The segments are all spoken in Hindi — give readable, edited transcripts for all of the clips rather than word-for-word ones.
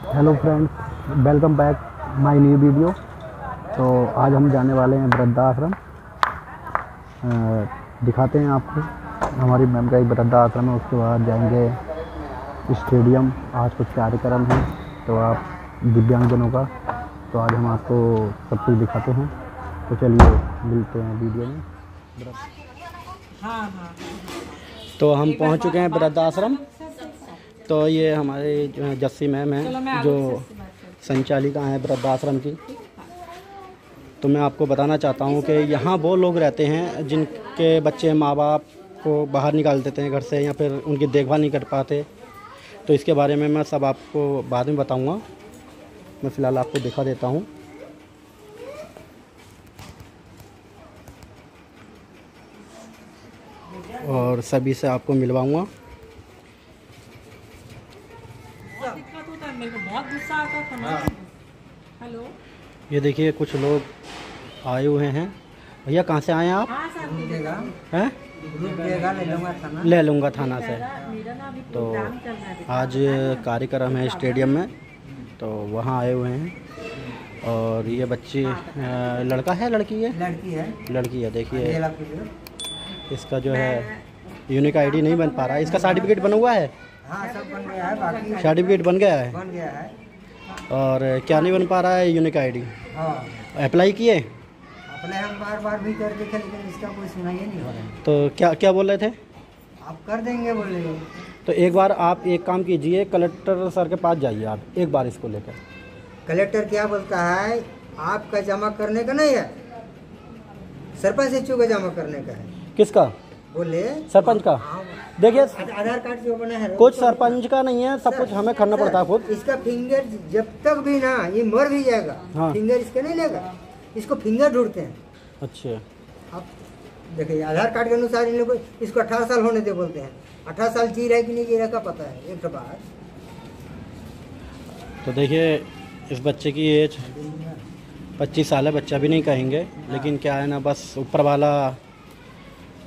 Hello friends, welcome back my new video. तो आज हम जाने वाले हैं वृद्धाश्रम। दिखाते हैं आपको। हमारी मैम का एक वृद्धाश्रम है, उसके बाद जाएंगे स्टेडियम। आज कुछ कार्यक्रम है तो आप दिव्यांगजनों का, तो आज हम आपको सब कुछ दिखाते हैं। तो चलिए मिलते हैं वीडियो में। तो हम पहुंच चुके हैं वृद्धाश्रम। तो ये हमारे जस्सी मैम हैं जो संचालिका हैं वृद्धाश्रम की। तो मैं आपको बताना चाहता हूँ कि यहाँ वो लोग रहते हैं जिनके बच्चे माँ बाप को बाहर निकाल देते हैं घर से, या फिर उनकी देखभाल नहीं कर पाते। तो इसके बारे में मैं सब आपको बाद में बताऊँगा। मैं फ़िलहाल आपको दिखा देता हूँ। और सभी से आपको मिलवाऊँगा। बहुत गुस्सा आता था ना। हेलो, ये देखिए कुछ लोग आए हुए हैं। भैया कहाँ से आए हैं आप? हैं? ले लूँगा थाना से। तो आज कार्यक्रम है स्टेडियम में, तो वहाँ आए हुए हैं। और ये बच्ची लड़का है लड़की है? लड़की है। देखिए इसका जो है यूनिक आईडी नहीं बन पा रहा है। इसका सर्टिफिकेट बना हुआ है? हाँ, सब बन गया है। बाकी सर्टिफिकेट बन गया है। और क्या नहीं बन पा रहा है? Unique ID. हाँ, अप्लाई किए? अपने हम बार भी कर देखे, लेकिन इसका कोई सुनाई नहीं हो रहा है। तो क्या बोल रहे थे? आप कर देंगे बोले। तो एक बार आप एक काम कीजिए, कलेक्टर सर के पास जाइए आप एक बार इसको लेकर। कलेक्टर क्या बोलता है? आपका जमा करने का नहीं है, सरपंच एचओ का जमा करने का है। किसका? बोले सरपंच का। हाँ, देखिए आधार कार्ड जो बना है कुछ सरपंच का नहीं है, सब कुछ हमें करना पड़ता है खुद। इसका फिंगर जब तक भी ना, ये मर भी जाएगा। हाँ। फिंगर इसका नहीं लेगा, इसको फिंगर ढूंढते हैं। अच्छा, आप देखिए आधार कार्ड के अनुसार इन लोग इसको 18 साल होने दे बोलते हैं। 18 साल जी रहा है कि नहीं जी रहा का पता है एक बार। तो देखिए इस बच्चे की एज 25 साल है। बच्चा भी नहीं कहेंगे, लेकिन क्या है ना, बस ऊपर वाला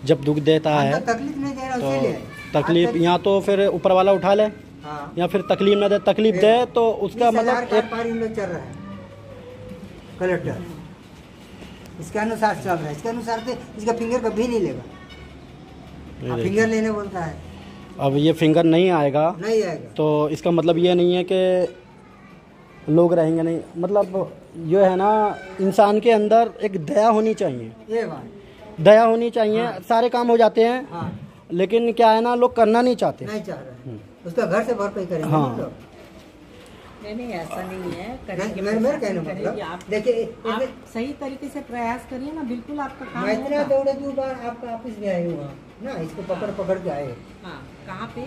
जब दुख देता है तकलीफ नहीं दे रहा, तो इसीलिए तकलीफ या तो फिर ऊपर वाला उठा ले, हाँ। या फिर तकलीफ ना दे। तकलीफ दे तो उसका मतलब एक पार इन लोग चल रहा है। कलेक्टर इसके अनुसार चल रहा है। इसके अनुसार से इसका फिंगर कभी नहीं लेगा। फिंगर लेने बोलता है। अब ये फिंगर नहीं आएगा तो इसका मतलब ये नहीं है कि लोग रहेंगे नहीं। मतलब जो है ना, इंसान के अंदर एक दया होनी चाहिए। ये बात दया होनी चाहिए। हाँ। सारे काम हो जाते हैं। हाँ। लेकिन क्या है ना, लोग करना नहीं चाहते। नहीं चाह रहे हैं। उसका घर से भरपाई करेंगे। हाँ। नहीं ऐसा नहीं है। मेरे कहने मतलब देखिए, आप सही तरीके से प्रयास करिए ना, बिल्कुल आपका काम मैं इतना होगा। दौड़े 2 बार आपका ऑफिस में आए हुआ ना, इसको पकड़ के आए। हाँ, कहाँ पे?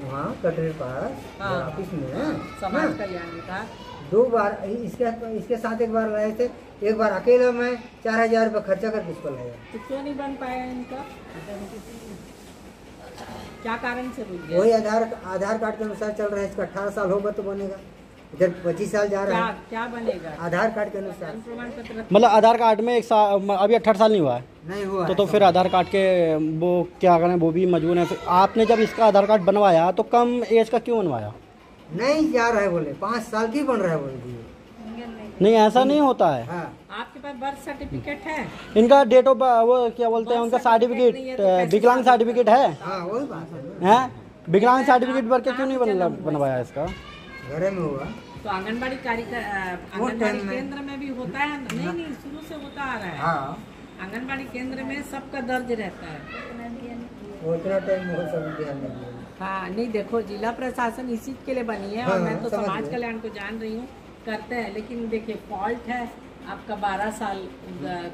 वहाँ कटरे पास हाँ। ऑफिस में है समाज कल्याण विभाग। 2 बार इसके साथ एक बार लाए थे। एक बार अकेला मैं 4000 रुपये खर्चा करके इसको लाया। तो क्यों नहीं बन पाया इनका? क्या कारण से रुक गया? वही आधार कार्ड के अनुसार चल रहा है। इसका 18 साल होगा तो बनेगा। इधर 25 साल जा रहा है। क्या बनेगा? आधार कार्ड के अनुसार। प्रमाण पत्र मतलब आधार कार्ड में एक साल, अभी 18 साल नहीं हुआ है नहीं हुआ तो फिर आधार कार्ड के वो क्या करें, वो भी मजबूर है। फिर आपने जब इसका आधार कार्ड बनवाया तो कम एज का क्यों बनवाया? नहीं जा रहा है बोले, 5 साल की बन रहा है बोले। नहीं, ऐसा नहीं होता है। हाँ। आपके पास बर्थ सर्टिफिकेट है? इनका डेट ऑफ वो क्या बोलते हैं, उनका सर्टिफिकेट, विकलांग सर्टिफिकेट है। हाँ, वही बात है। विकलांग सर्टिफिकेट भर के क्यों नहीं बनवाया इसका? घरे में हुआ तो आंगनबाड़ी केंद्र में भी होता है। नहीं शुरू से होता आ रहा है। हाँ। आंगनबाड़ी केंद्र में सबका दर्ज रहता है। उतना टाइम हो सब ध्यान नहीं दिया। हाँ, नहीं देखो, जिला प्रशासन इसी के लिए बनी है। हाँ, और मैं तो समझ समाज गए। कल्याण को जान रही हूँ, करते हैं। लेकिन देखिए फॉल्ट है आपका। 12 साल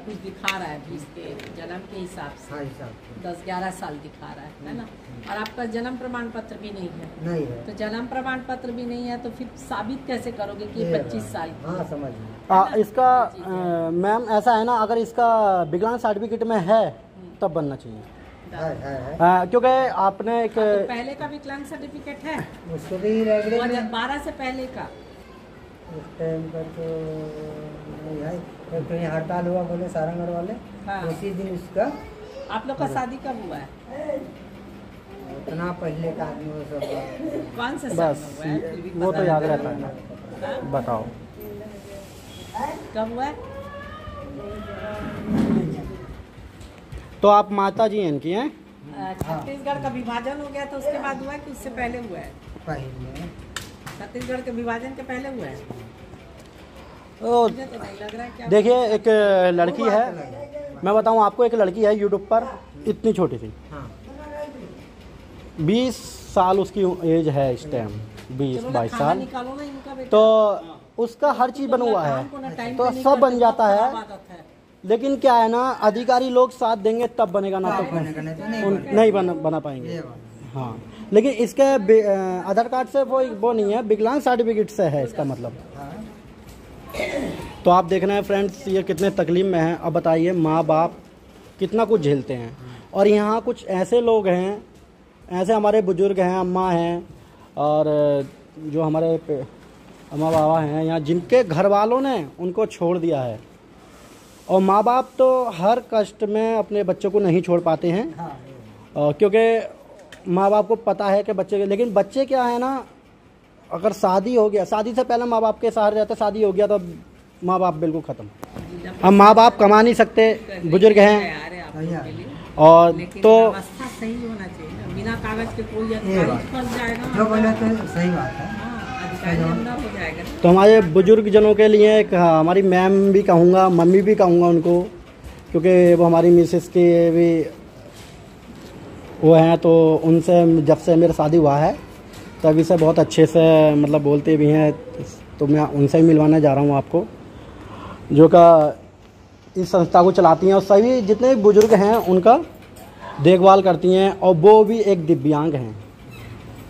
कुछ दिखा रहा है अभी इसके जन्म के हिसाब से। हाँ, हिसाब से 10-11 साल दिखा रहा है ना। और आपका जन्म प्रमाण पत्र भी नहीं है। नहीं है तो जन्म प्रमाण पत्र भी नहीं है तो फिर साबित कैसे करोगे कि ये 25 साल की? हाँ, समझ गए। इसका मैम ऐसा है ना, अगर इसका विकलांग सर्टिफिकेट में है तब बनना चाहिए। है। क्योंकि आपने एक तो पहले का विकलांग सर्टिफिकेट है? उसको भी रेगुलर 2012 से पहले का? उस टाइम पर तो नहीं है। एक तो यहाँ हड़ताल हुआ बोले सारंगढ़ वाले। हाँ। उसी दिन उसका आप लोग का शादी कब हुआ है? उतना पहले का आदमी वो सब कौन से साल बस में हुआ है? फिर भी वो तो पता याद नहीं। रहता है ना। बताओ कब हुआ है? तो आप माता जी हैं इनकी हैं? छत्तीसगढ़ का विभाजन हो गया था उसके बाद हुआ है कि उससे पहले हुआ है? पहले छत्तीसगढ़ के विभाजन के पहले हुआ है? मुझे तो नहीं लग रहा है। क्या देखिए एक लड़की है, मैं बताऊं आपको, एक लड़की है यूट्यूब पर इतनी छोटी सी, 20 साल उसकी एज है इस टाइम, 20-22 साल। निकालो ना इनका बेटा। तो उसका हर चीज़ बना हुआ है, तो सब बन जाता है। लेकिन क्या है ना, अधिकारी लोग साथ देंगे तब बनेगा, ना तो नहीं बना पाएंगे। हाँ, लेकिन इसके आधार कार्ड से वो नहीं है, विकलांग सर्टिफिकेट से है इसका मतलब। तो आप देख रहे हैं फ्रेंड्स, ये कितने तकलीफ में हैं। अब बताइए माँ बाप कितना कुछ झेलते हैं। और यहाँ कुछ ऐसे लोग हैं, ऐसे हमारे बुजुर्ग हैं, अम्मा हैं, और जो हमारे अम्मा बाबा हैं यहाँ, जिनके घर वालों ने उनको छोड़ दिया है। और माँ बाप तो हर कष्ट में अपने बच्चों को नहीं छोड़ पाते हैं, क्योंकि माँ बाप को पता है कि बच्चे, लेकिन बच्चे क्या है ना, अगर शादी हो गया, शादी से पहले माँ बाप के सहारे रहते, शादी हो गया तो माँ बाप बिल्कुल ख़त्म। अब माँ बाप कमा नहीं सकते, बुजुर्ग हैं, और तो सही होना चाहिए, बिना कागज के कोई फंस जाएगा। जो बोले तो सही बात है। तो हमारे बुजुर्ग जनों के लिए एक हमारी मैम भी कहूँगा, मम्मी भी कहूँगा उनको, क्योंकि वो हमारी मिसेस के भी वो हैं, तो उनसे जब से मेरा शादी हुआ है तभी से बहुत अच्छे से मतलब बोलते भी हैं। तो मैं उनसे ही मिलवाने जा रहा हूँ आपको, जो का इस संस्था को चलाती हैं और सभी जितने भी बुजुर्ग हैं उनका देखभाल करती हैं, और वो भी एक दिव्यांग हैं।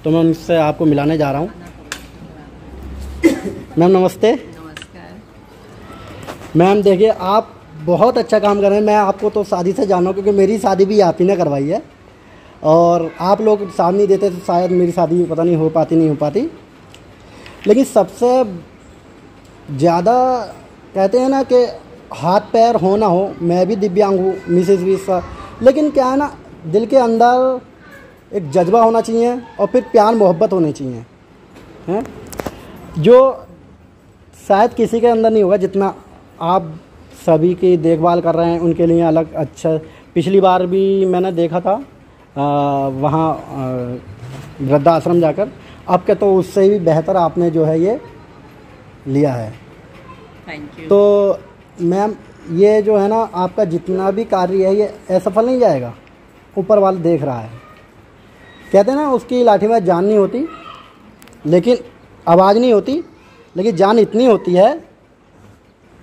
तो मैं उनसे आपको मिलाने जा रहा हूँ। मैम नमस्ते। नमस्कार मैम, देखिए आप बहुत अच्छा काम कर रहे हैं। मैं आपको तो शादी से जाना हूँ, क्योंकि मेरी शादी भी आप ही ने करवाई है, और आप लोग साथ नहीं देते तो शायद मेरी शादी पता नहीं हो पाती। लेकिन सबसे ज़्यादा कहते हैं ना कि हाथ पैर हो ना हो, मैं भी दिव्यांग हूँ, मिसेज भी, लेकिन क्या है ना, दिल के अंदर एक जज्बा होना चाहिए और फिर प्यार मोहब्बत होनी चाहिए, हैं, जो शायद किसी के अंदर नहीं होगा। जितना आप सभी की देखभाल कर रहे हैं उनके लिए अलग अच्छा। पिछली बार भी मैंने देखा था वहाँ वृद्धाश्रम जाकर, अब क्या तो उससे भी बेहतर आपने जो है ये लिया है। Thank you. तो मैम ये जो है ना, आपका जितना भी कार्य है ये असफल नहीं जाएगा, ऊपर वाला देख रहा है। कहते हैं ना, उसकी लाठी में जान नहीं होती, लेकिन आवाज़ नहीं होती, लेकिन जान इतनी होती है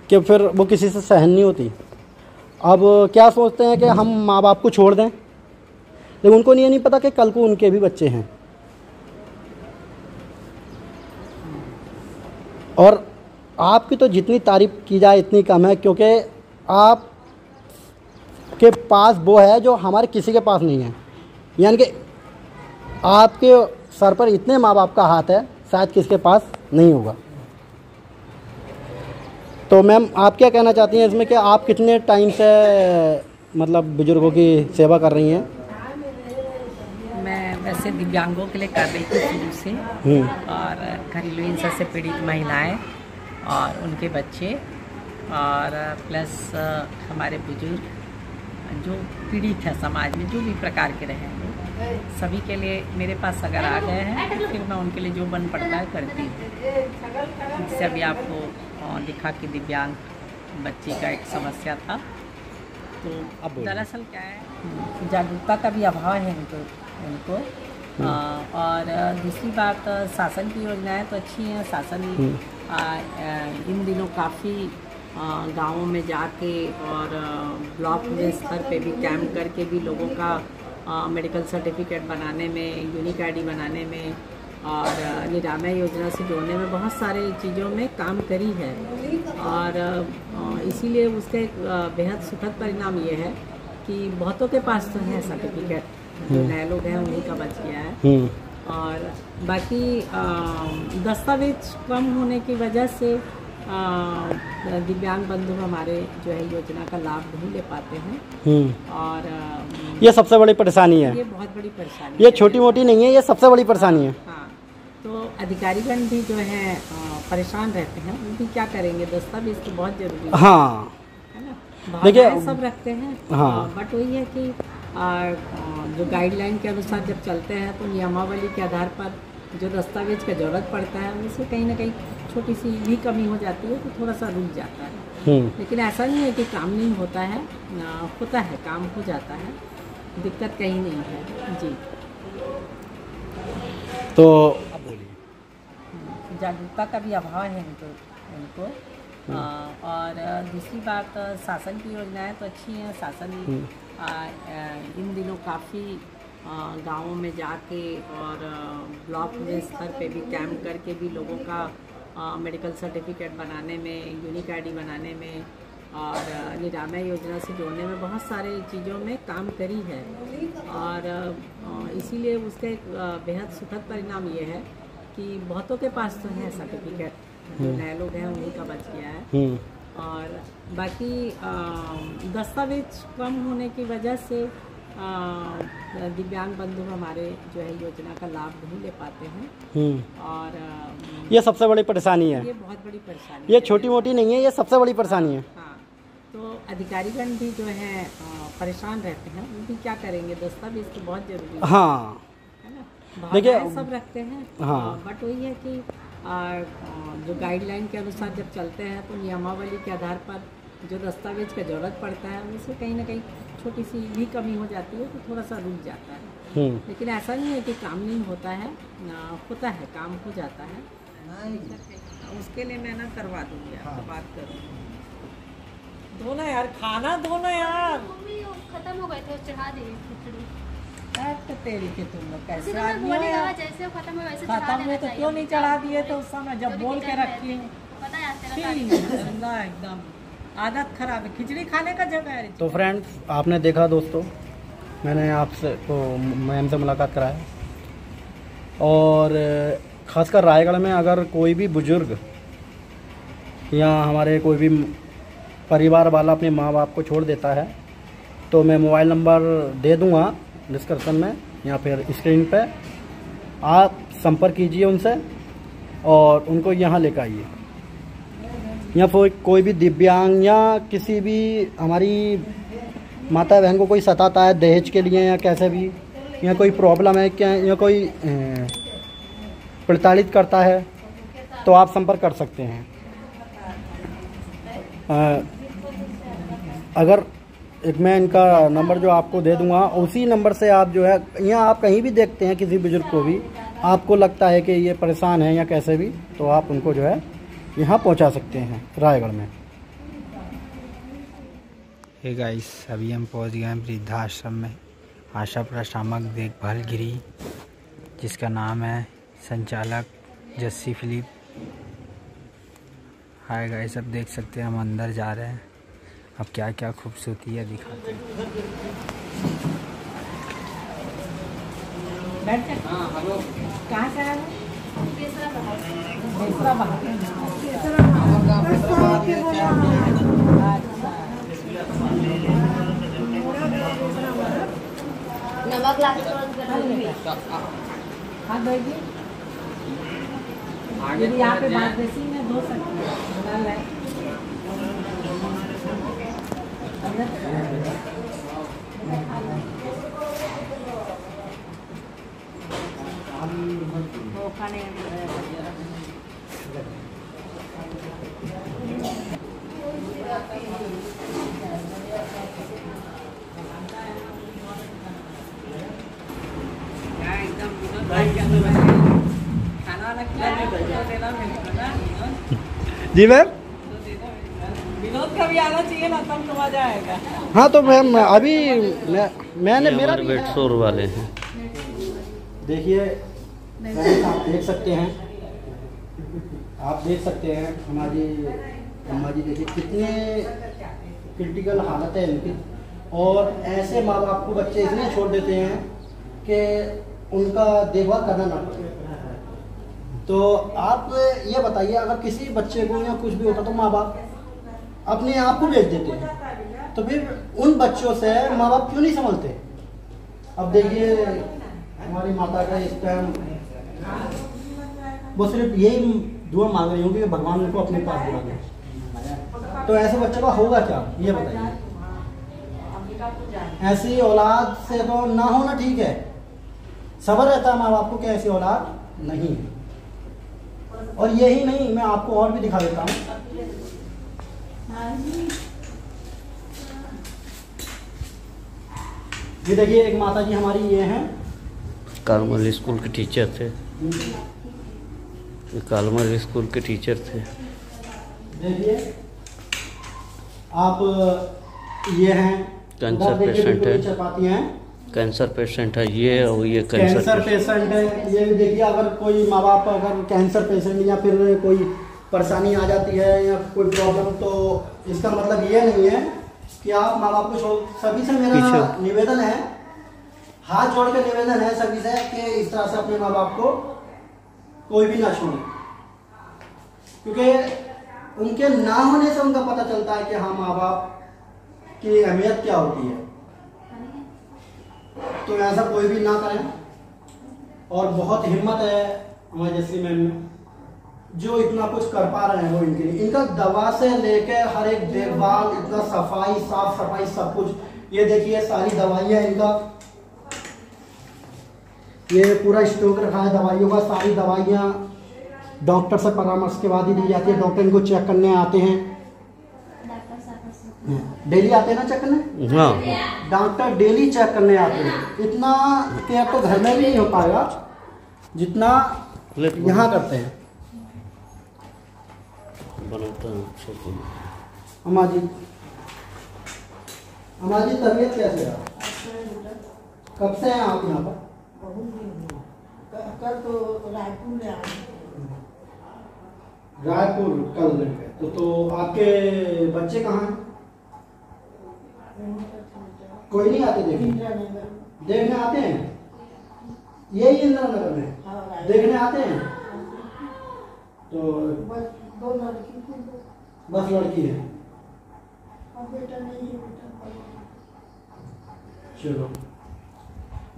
कि फिर वो किसी से सहन नहीं होती। अब क्या सोचते हैं कि हम माँ बाप को छोड़ दें, लेकिन उनको ये नहीं पता कि कल को उनके भी बच्चे हैं। और आपकी तो जितनी तारीफ़ की जाए इतनी कम है, क्योंकि आप के पास वो है जो हमारे किसी के पास नहीं है। यानी कि आपके सर पर इतने माँ बाप का हाथ है, शायद किसके पास नहीं होगा। तो मैम आप क्या कहना चाहती हैं इसमें, कि आप कितने टाइम से मतलब बुजुर्गों की सेवा कर रही हैं? मैं वैसे दिव्यांगों के लिए कर रही थी शुरू से, और घरेलू हिंसा से पीड़ित महिलाएं और उनके बच्चे, और प्लस हमारे बुजुर्ग जो पीड़ित है समाज में, जो भी प्रकार के रहे हैं, सभी के लिए मेरे पास अगर आ गए हैं तो फिर मैं उनके लिए जो बन पड़ता है करती हूँ। जिससे अभी आपको दिखा कि दिव्यांग बच्ची का एक समस्या था। तो अब दरअसल क्या है, जागरूकता का भी अभाव है उनको। और दूसरी बात, शासन की योजनाएं तो अच्छी हैं। शासन इन दिनों काफ़ी गाँवों में जाके और ब्लॉक के स्तर पे भी कैंप करके भी लोगों का मेडिकल सर्टिफिकेट बनाने में, यूनिक आईडी बनाने में और निरामय योजना से जोड़ने में बहुत सारे चीज़ों में काम करी है। और इसीलिए उसका एक बेहद सुखद परिणाम ये है कि बहुतों के पास तो है सर्टिफिकेट, जो नए लोग हैं उन्हीं का बच गया है। और बाकी दस्तावेज कम होने की वजह से दिव्यांग बंधु हमारे जो है योजना का लाभ नहीं ले पाते हैं। और ये सबसे बड़ी परेशानी है। ये बहुत बड़ी परेशानी, ये छोटी मोटी नहीं है, ये सबसे बड़ी परेशानी है। हाँ, तो अधिकारीगण भी जो है परेशान रहते हैं, वो भी क्या करेंगे, दस्तावेज तो बहुत जरूरी है। हाँ है ना, भावनाएं सब रखते हैं। हाँ, बट वही है कि जो गाइडलाइन के अनुसार जब चलते हैं तो नियमावली के आधार पर जो दस्तावेज का जरूरत पड़ता है उससे कहीं ना कहीं छोटी सी भी कमी हो जाती है तो थोड़ा सा रुक जाता है। लेकिन ऐसा नहीं है कि काम नहीं होता है, होता है, काम हो जाता है, दिक्कत कहीं नहीं है जी। तो जागरूकता का भी अभाव है इनको। और दूसरी बात, शासन की योजनाएं तो अच्छी हैं। शासन इन दिनों काफ़ी गाँवों में जाके और ब्लॉक में स्तर पे भी कैंप करके भी लोगों का मेडिकल सर्टिफिकेट बनाने में, यूनिक आईडी बनाने में और निरामय योजना से जोड़ने में बहुत सारे चीज़ों में काम करी है। और इसीलिए उसका एक बेहद सुखद परिणाम ये है कि बहुतों के पास तो है सर्टिफिकेट, जो नए लोग हैं उन्हीं का बच गया है। और बाकी दस्तावेज कम होने की वजह से दिव्यांग बंधु हमारे जो है योजना का लाभ नहीं ले पाते हैं। और ये सबसे बड़ी परेशानी है, ये बहुत बड़ी परेशानी, ये छोटी मोटी नहीं है, ये सबसे बड़ी परेशानी है। हाँ, तो अधिकारीगण भी जो है परेशान रहते हैं, वो भी क्या करेंगे, दस्तावेज तो बहुत जरूरी है। हाँ, है ना, देखिए भावनाएं सब रखते हैं। हाँ, बट वही है कि जो गाइडलाइन के अनुसार जब चलते हैं तो नियमावली के आधार पर जो दस्तावेज का जरूरत पड़ता है उससे कहीं ना कहीं छोटी सी भी कमी हो जाती है तो थोड़ा सा रुक जाता है। लेकिन ऐसा नहीं है कि काम नहीं होता है, होता है, काम हो जाता है। उसके लिए मैं ना करवा दूँगी, आपसे बात करूँगी। दो ना यार, खाना दो ना यार, खत्म हो गए थे, चढ़ा दिए खिचड़ी। तो तेरी के तुम लोग कैसे जैसे आदमी हो यार? जैसे खत्म हो वैसे खत्म हुए तो क्यों नहीं चढ़ा दिए थे उस समय जब बोल के रखी है? पता है एकदम आदत खराब है, खिचड़ी खाने का जगह है। तो फ्रेंड्स, आपने देखा दोस्तों, मैंने आपसे को मैम से मुलाकात कराया। और ख़ासकर रायगढ़ में अगर कोई भी बुज़ुर्ग या हमारे कोई भी परिवार वाला अपने माँ बाप को छोड़ देता है तो मैं मोबाइल नंबर दे दूँगा डिस्क्रिप्शन में या फिर स्क्रीन पे, आप संपर्क कीजिए उनसे और उनको यहाँ लेकर आइए। या फिर कोई भी दिव्यांग या किसी भी हमारी माता बहन को कोई सताता है दहेज के लिए या कैसे भी, या कोई प्रॉब्लम है क्या, या कोई प्रताड़ित करता है तो आप संपर्क कर सकते हैं। अगर एक मैं इनका नंबर जो आपको दे दूंगा, उसी नंबर से आप जो है, यहाँ आप कहीं भी देखते हैं किसी बुजुर्ग को भी, आपको लगता है कि ये परेशान है या कैसे भी, तो आप उनको जो है यहाँ पहुँचा सकते हैं रायगढ़ में। हे गाइस, अभी हम पहुँच गए हैं वृद्धाश्रम में, आशा प्रशामक देखभाल गृह, जिसका नाम है संचालक जस्सी फिलिप। हाय गाइस, अब देख सकते हैं हम अंदर जा रहे हैं, अब क्या क्या खूबसूरती है दिखाते हैं। कहाँ से आए हैं? नमक ला यहाँ पे बारदेसी में धो सकती है। खाने जी मैम, विनोद का भी आना चाहिए ना, तब तो मजा आएगा। हाँ तो मैम अभी मैंने मेरा वेट शोर वाले हैं। देखिए आप देख सकते हैं, आप देख सकते हैं हमारी अम्मा जी, देखिए कितने क्रिटिकल हालत है इनकी। और ऐसे माँ बाप को बच्चे इसलिए छोड़ देते हैं कि उनका देखभाल करना ना पड़े। तो आप ये बताइए, अगर किसी बच्चे को या कुछ भी होता तो माँ बाप अपने आप को भेज देते हैं, तो फिर उन बच्चों से माँ बाप क्यों नहीं संभलते? अब देखिए हमारी माता का इस टाइम वो सिर्फ यही दुआ मांग रही होंगी कि भगवान उनको अपने पास बुला ले। तो ऐसे बच्चे का होगा क्या, ये बताइए। ऐसी औलाद से तो ना होना ठीक है, सब्र रहता है माँ बाप को कि ऐसी औलाद नहीं। और यही नहीं, मैं आपको और भी दिखा देता हूँ। ये देखिए एक माता जी हमारी ये हैं, कालमल स्कूल के टीचर थे, कालमल स्कूल के टीचर थे। देखिए आप, ये हैं कैंसर पेशेंट है, चपाती हैं, कैंसर पेशेंट है ये, और ये कैंसर पेशेंट है। ये भी देखिए, अगर कोई माँ बाप अगर कैंसर पेशेंट या फिर कोई परेशानी आ जाती है या कोई प्रॉब्लम, तो इसका मतलब ये नहीं है कि आप माँ बाप को छोड़। सभी से मेरा निवेदन है, हाथ जोड़ के निवेदन है सभी से कि इस तरह से अपने माँ बाप को कोई भी ना छोड़े, क्योंकि उनके ना होने से उनका पता चलता है कि हाँ माँ बाप की अहमियत क्या होती है। तो ऐसा कोई भी ना करें। और बहुत हिम्मत है हमारे जैसी मैम में, जो इतना कुछ कर पा रहे हैं वो इनके लिए। इनका दवा से लेके हर एक देखभाल, इतना सफाई, साफ सफाई, सब कुछ। ये देखिए सारी दवाइयाँ इनका, ये पूरा स्टॉक रखा है दवाइयों का। सारी दवाइयाँ डॉक्टर से परामर्श के बाद ही दी जाती है। डॉक्टर इनको चेक करने आते हैं, डेली आते हैं ना चेक करने। हाँ, डॉक्टर डेली चेक करने आते हैं। इतना केयर तो घर में भी नहीं हो पाएगा जितना यहाँ करते हैं। बनाता हूँ अम्मा जी, अम्मा जी तबीयत कैसे है? कब से हैं आप यहाँ पर? कल तो रायपुर में आए। रायपुर कल गए तो आपके बच्चे कहाँ हैं? कोई नहीं आते देखने? देखने आते हैं, यही इंदिरा नगर में देखने आते हैं। तो दो लड़की थी, बस लड़की है। बेटा नहीं है। चलो,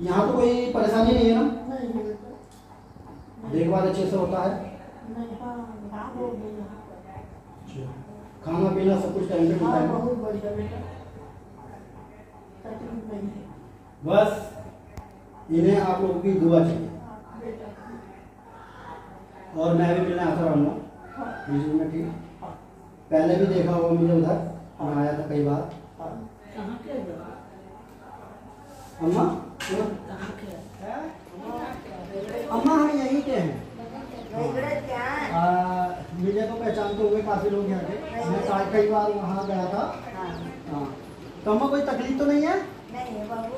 यहाँ तो कोई परेशानी नहीं है ना? नहीं है बेटा। देखभाल अच्छे से होता है? नहीं, हाँ हो गया। खाना पीना सब कुछ टाइम पे मिलता है? बहुत बढ़िया बेटा, तकलीफ नहीं है। बस इन्हें आप लोगों की दुआ चाहिए। और मैं भी मिलने आता रहूँगा बीच में, ठीक। पहले भी देखा होगा मुझे, उधर मैं आया था कई बार। अम्मा अम्मा हम यहीं के हैं। मुझे तो पहचानते हुए काफी लोग यहाँ के। मैं कई बार वहाँ गया था। हाँ, तो अम्मा कोई तकलीफ तो नहीं है? नहीं है बाबू,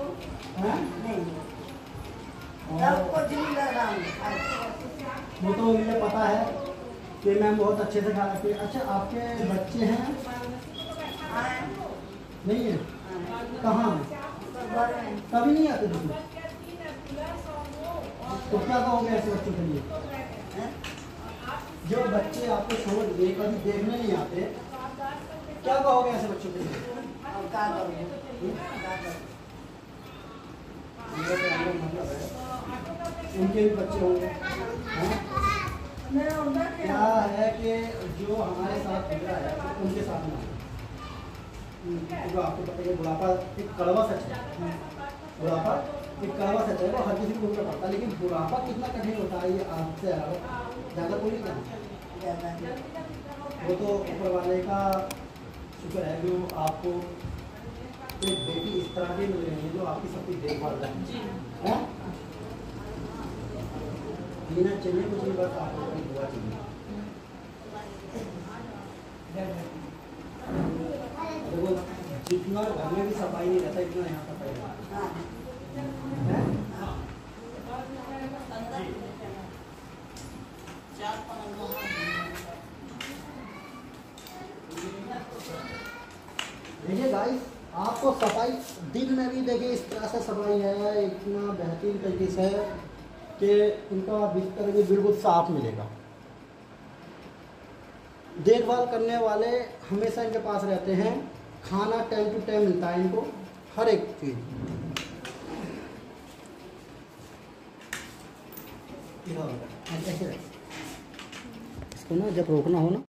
हैं? नहीं है। सबको जिंदा राम। वो तो मुझे पता है कि मैम बहुत अच्छे से खा रखी है। अच्छा, आपके बच्चे हैं? नहीं है? कहाँ? कभी नहीं आते तुम? तो क्या कहोगे ऐसे बच्चों के लिए? जो बच्चे आपको छोड़ के कभी देखने नहीं आते, क्या कहोगे ऐसे बच्चों के लिए? मतलब है उनके भी बच्चे होंगे, क्या है कि जो हमारे साथ गुजरा है उनके साथ में, जो आपको पता है बुढ़ापा एक कड़वा सच है। बुढ़ापा एक कड़वा सच है, वो हर किसी को उल्टा पड़ता है। लेकिन बुढ़ापा कितना कठिन होता है ये आपसे ज़्यादा कोई नहीं जानता। वो तो ऊपर वाले का शुक्र है जो आपको एक बेटी इस तरह की मिल रही है जो आपकी सबकी देखभाल करें। जीना चाहिए कुछ नहीं, बस आपको अपनी दुआ चाहिए। देखो जितना घर में भी सफाई नहीं रहता इतना यहाँ सफाई रहता है। देखिए गाइस, आपको सफाई दिन में भी देखिए इस तरह से सफाई है, इतना बेहतरीन तरीके से है कि इनका बिस्तर भी बिल्कुल साफ मिलेगा। देखभाल करने वाले हमेशा इनके पास रहते हैं। खाना टाइम टू टाइम मिलता है इनको, हर एक चीज़। ऐसे इसको ना जब रोकना हो ना